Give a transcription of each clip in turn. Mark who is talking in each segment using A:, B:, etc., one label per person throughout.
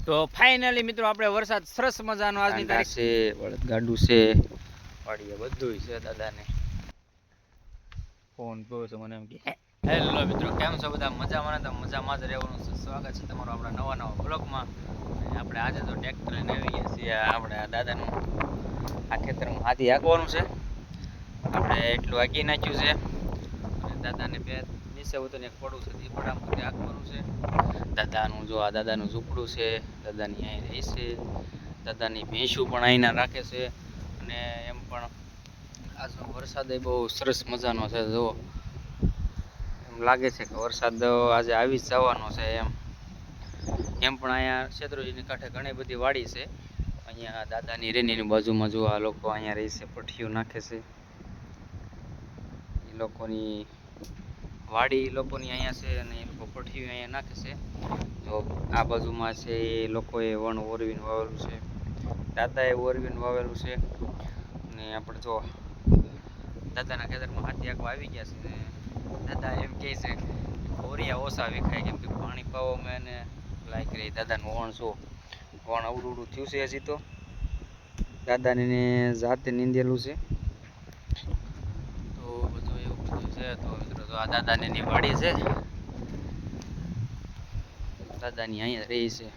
A: તો ફાઇનલી મિત્રો આપણે વરસાદ સરસ મજાનો આજની તારીખ
B: છે, બળદગાડું છે, વાડીએ બધું છે. દાદાને
A: ફોન કહો છો મને એમ કે હેલો મિત્રો, કેમ છો બધા? મજામાં? તો મજામાં જ રહેવાનું છે. સ્વાગત છે તમારું આપણા નવા બ્લોગમાં. આપણે આજે તો ટ્રેક્ટર લઈને આવી ગયા છીએ. આપણે દાદાનું આ ખેતરમાં હાથી હાંકવાનું છે. આપણે એટલું હાંકી નાખ્યું છે અને દાદાને બે નીચે ઉતરીને પડું છે એ પડામાંથી હાંકવાનું છે. દાદાનું જો આ દાદાનું ઝૂંપડું છે, દાદાની અહીં રહી છે, દાદાની ભેંસું પણ અહીંના રાખે છે. અને એમ પણ આજનો વરસાદ એ બહુ સરસ મજાનો છે. જો એમ લાગે છે કે વરસાદ આજે આવી જ જવાનો છે. એમ પણ અહીંયા શેત્રુજીની કાંઠે ઘણી બધી વાડી છે. અહીંયા દાદાની રેનીની બાજુમાં જો આ લોકો અહીંયા રહી છે, પઠ્ઠીઓ નાખે છે. એ લોકોની વાડી લોકોની અહીંયા છે અને એ લોકો પઠ્ઠીઓ અહીંયા નાખે છે. જો આ બાજુમાં છે એ લોકોએ વણ ઓરવીને વાવેલું છે, દાદાએ ઓરવીને વાવેલું છે. અને આપણે જો દાદાના ખેતરમાં હાથી આંકવા આવી ગયા છે. દાદા એમ કહે છે ઓરિયા ઓછા વિખાય, કેમ કે પાણી પાવામાં એને લાયક રહી. દાદાનું વણ શું વણ અવડું થયું છે હજી તો. દાદાને જાતે નીંદેલું છે. તો બધું એવું બધું છે. તો મિત્રો તો આ દાદાની વાડી છે, દાદાની અહીંયા રહી છે.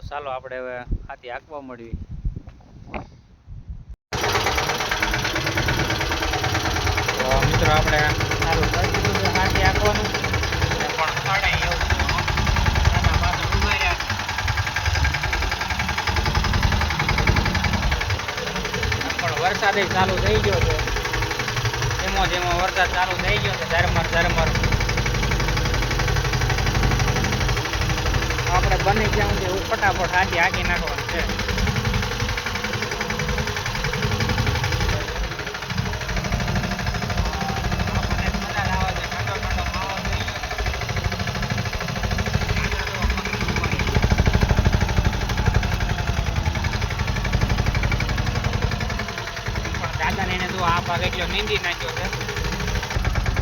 A: ચાલો આપણે હવે હાથી હાંકવા મળવી. તો મિત્રો આપણે સારું કરી દીધું છે હાથી હાંકવાનું. પણ સાડે એવું નાના પાછળ ઉભા રહ્યા. પણ વરસાદ ચાલુ થઈ ગયો છે. જેમાં વરસાદ ચાલુ થઈ ગયો છે ઝરમર આપણે બની ત્યાં સુધી ફટાફટ હાથી હાંકી નાખવાનું છે. દાદાને એને જો આ ભાગ એટલો નીંદી નાખ્યો છે.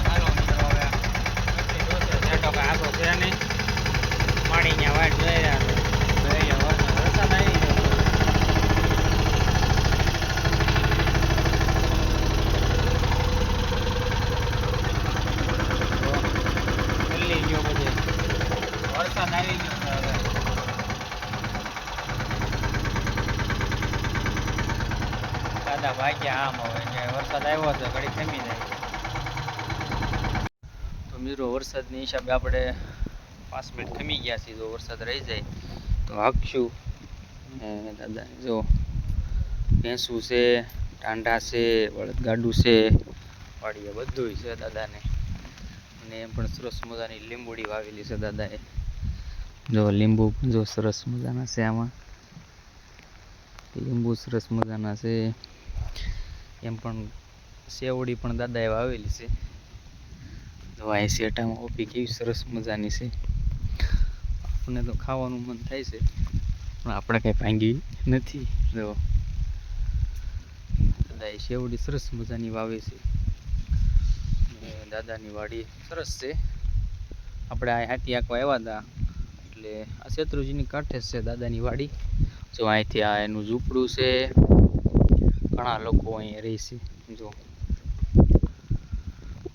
A: ચાલો મિત્રો હવે જેટો કે આગો છે નહીં પાણી ત્યાં વાટ જોઈ રહ્યા છે. વરસાદ આવી ગયો. પલ્લી ગયો બધે વરસાદ આવી ગયો છે. હવે દાદા ભાગ્યા આમ હવે કે વરસાદ આવ્યો છે ઘડી થમી જાય. તો મિત્રો વરસાદની હિસાબે આપણે 5 મિનિટ થમી ગયા છે. જો વરસાદ રહી જાય તો હાંકશું. દાદા જો ભેંસું છે, ટાંડા છે, બળદગાડું છે, વાડીએ બધું છે દાદાને. અને એમ પણ સરસ મજાની લીંબુડી વાવેલી છે દાદાએ. જો લીંબુ જો સરસ મજાના છે. આમાં લીંબુ સરસ મજાના છે. એમ પણ સેવડી પણ દાદાએ વાવેલી છે. જો આ શેટામાં ઓપી કેવી સરસ મજાની છે. આપણને તો ખાવાનું મન થાય છે પણ આપણે કઈ ભાંગી નથી. જો દાદાએ શેવડી સરસ મજાની વાવે છે. દાદાની વાડી સરસ છે. આપણે આ હાથી આંકવા આવ્યા હતા એટલે આ શેત્રુજીની કાંઠે છે દાદાની વાડી. જો અહીંથી આ એનું ઝૂંપડું છે. ઘણા લોકો અહીંયા રહે છે. જો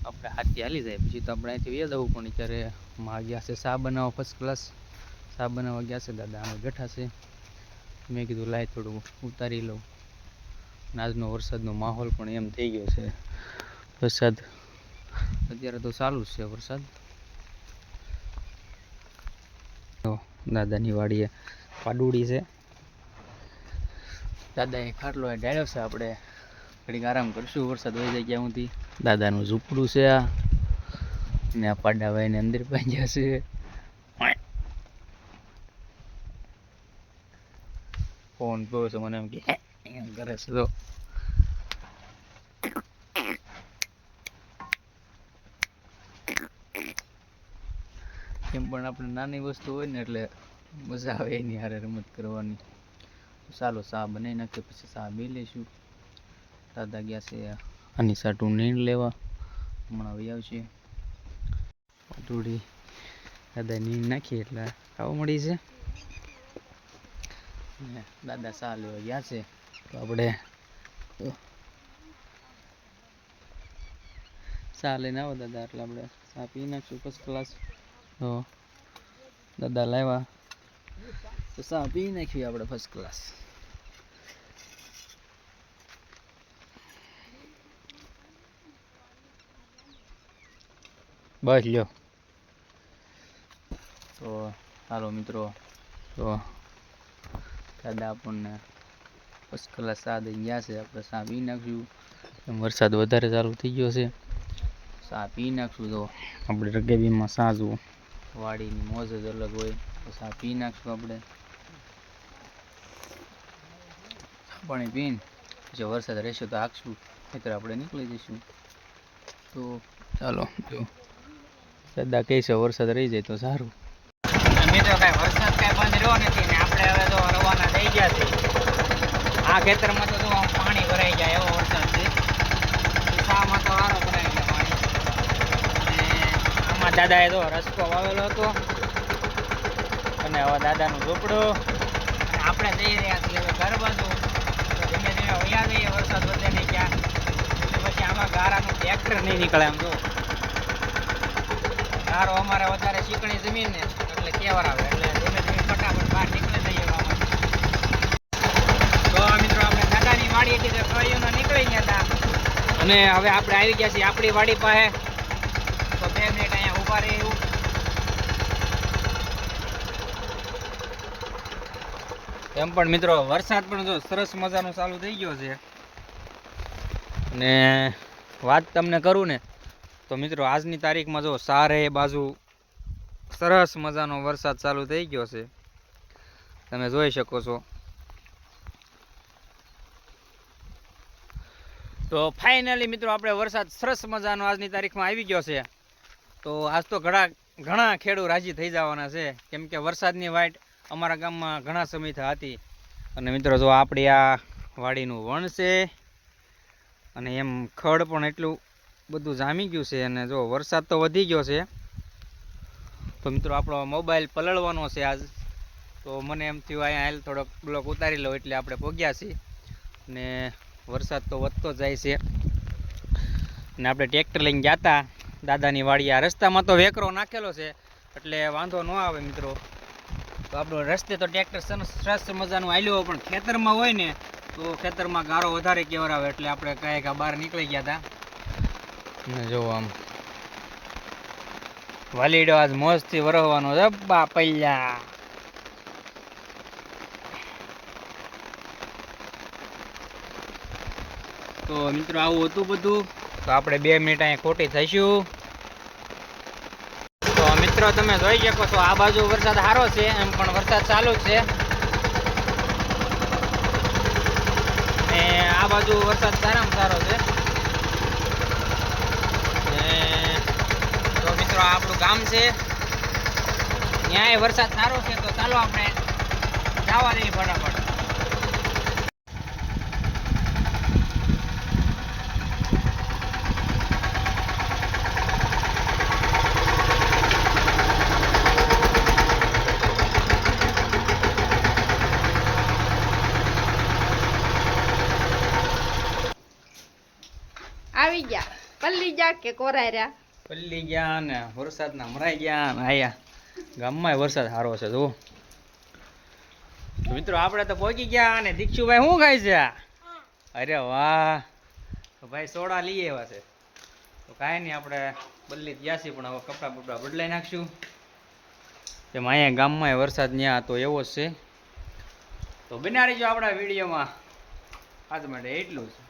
A: આપણે હાથી હાલી જાય પછી તો આપણે અહીંથી વ્યા જવું. પણ અત્યારે માં ગયા છે ચા બનાવવા, ફર્સ્ટ ક્લાસ ચા બનાવવા ગયા છે દાદા. અમે બેઠા છે. મેં કીધું લાય થોડું ઉતારી લઉં. આજનો વરસાદનો માહોલ પણ એમ થઈ ગયો છે. વરસાદ અત્યારે તો ચાલુ જ છે વરસાદ. દાદાની વાડીએ પાડુડી છે. દાદાએ ખાટલો ડાળ્યો છે. આપણે ઘડીક આરામ કરશું વરસાદ વહી જાય ત્યાં સુધી. દાદાનું ઝૂંપડું છે આ. ને આ પાડાભાઈને અંદર પાંજ્યા છે. ફોન કહો છો મને એમ કે એમ કરે છે. તો એમ પણ આપણે નાની વસ્તુ હોય ને એટલે મજા આવે એની હારે રમત કરવાની. ચાલો ચા બનાવી નાખીએ, પછી ચા પી લઈશું. દાદા ગયા છે આની સાટું નીણ લેવા, હમણાં વહી આવશે. થોડી દાદા નીણ નાખીએ એટલે ખાવા મળી છે. ને દાદા ચા લેવા ગયા છે, તો આપણે ચા લઈને આવો દાદા, એટલે આપણે ચા પી નાખશું ફર્સ્ટ ક્લાસ. તો દાદા લાવ્યા તો ચા પી નાખીએ આપણે ફર્સ્ટ ક્લાસ. બસ લ્યો. તો હાલો મિત્રો, તો દાદા આપણને ફર્સ્ટ ક્લાસ ચા દઈ ગયા છે, આપણે ચા પી નાખશું. એમ વરસાદ વધારે ચાલુ થઈ ગયો છે, ચા પી નાખશું. તો આપણે રગેબીમાં ચા જુઓ, વાડીની મોજ જ અલગ હોય. તો ચા પી નાખશું આપણે. પાણી પીને જો વરસાદ રહેશે તો આખશું, નહીંતર આપણે નીકળી જઈશું. તો ચાલો, જો દાદા કહે છે વરસાદ રહી જાય તો સારું. મિત્રો કાંઈ વરસાદ કાંઈ બંધ રહ્યો નથી ને આપણે હવે તો રવાના થઈ ગયા છે. આ ખેતરમાં તો પાણી ભરાઈ જાય એવો વરસાદ છે. શામાં તો સારો ભરાઈ ગયા પાણી. અને આમાં દાદાએ તો રસ્તો વાવેલો હતો, અને હવે દાદાનું ઝૂંપડું. આપણે જઈ રહ્યા છીએ હવે ઘર બાજુ. ધીમે ધીમે વયા જઈએ, વરસાદ વધે નહીં ક્યાં. પછી આમાં ગારાનું ટ્રેક્ટર નહીં નીકળે. આમ જો ગારો અમારે વધારે ચીકણી જમીન ને એટલે કેવર આવે, એટલે ધીમે ધીમે ફટાફટ બહાર નીકળી જઈએ એવામાં. તો મિત્રો આપણે દાદાની વાડીએથી તો કળીઓનો નીકળી ગયા હતા, અને હવે આપણે આવી ગયા છીએ આપણી વાડી પાસે. તો 2 મિનિટ અહીંયા ઊભા રહે એવું. એમ પણ મિત્રો વરસાદ પણ જો સરસ મજાનો ચાલુ થઈ ગયો છે. ને વાત તમને કરું ને તો મિત્રો આજની તારીખમાં જો સારે બાજુ સરસ મજાનો વરસાદ ચાલુ થઈ ગયો છે, તમે જોઈ શકો છો. તો ફાઇનલી મિત્રો આપણે વરસાદ સરસ મજાનો આજની તારીખમાં આવી ગયો છે. તો આજ તો ઘણા ખેડૂત રાજી થઈ જવાના છે, કેમ કે વરસાદની વાટ અમારા ગામમાં ઘણા સમયથી હતી. અને મિત્રો જો આપણી આ વાડીનું વણ છે, અને એમ ખડ પણ એટલું બધું જામી ગયું છે. અને જો વરસાદ તો વધી ગયો છે, તો મિત્રો આપણો મોબાઈલ પલળવાનો છે આજ. તો મને એમ થયું અહીંયા હાલ થોડોક બ્લોક ઉતારી લો, એટલે આપણે પહોંચ્યા છીએ. ને વરસાદ તો વધતો જાય છે, ને આપણે ટ્રેક્ટર લઈને ગયા હતા દાદાની વાડી. આ રસ્તામાં તો વેકરો નાખેલો છે એટલે વાંધો ન આવે મિત્રો. તો આપણો રસ્તે તો ટ્રેક્ટર સરસ મજાનું હાલ્યો, પણ ખેતરમાં હોય ને તો ખેતરમાં ગારો વધારે કેવર આવે, એટલે આપણે કાંઈક બહાર નીકળી ગયા હતા. ને જો આમ વાલીડો આજ મોજથી વરહવાનો છે બાપૈયા. તો મિત્રો આવું હતું બધું. તો આપણે 2 મિનિટ અહીંયા ખોટી થઈશું. તો મિત્રો તમે જોઈ શકો છો આ બાજુ વરસાદ સારો છે, એમ પણ વરસાદ ચાલુ જ છે. ને આ બાજુ વરસાદ સારામાં સારો છે. તો મિત્રો આપણું ગામ છે, ત્યાંય વરસાદ સારો છે. તો ચાલો આપણે જવા દઈએ ફટાફટ.
C: આવી ગયા પલ્લી જા કે કોરાય રહ્યા?
A: પલ્લી ગયા ને વરસાદના મરાઈ ગયા ને આયા. ગામમાં વરસાદ સારો છે જો. મિત્રો આપણે તો પહોંચી ગયા, અને દીક્ષુભાઈ શું ખાય છે? અરે વાહ, તો ભાઈ સોડા લઈ આવ્યા છે. તો કાંઈ નહીં, આપણે બદલી ગયા છીએ, પણ હવે કપડાં બપડા બદલાઈ નાખશું. તેમ અહીંયા ગામમાં વરસાદ ત્યાં તો એવો જ છે. તો બનાવી જો આપણા વિડીયોમાં આજ માટે એટલું જ.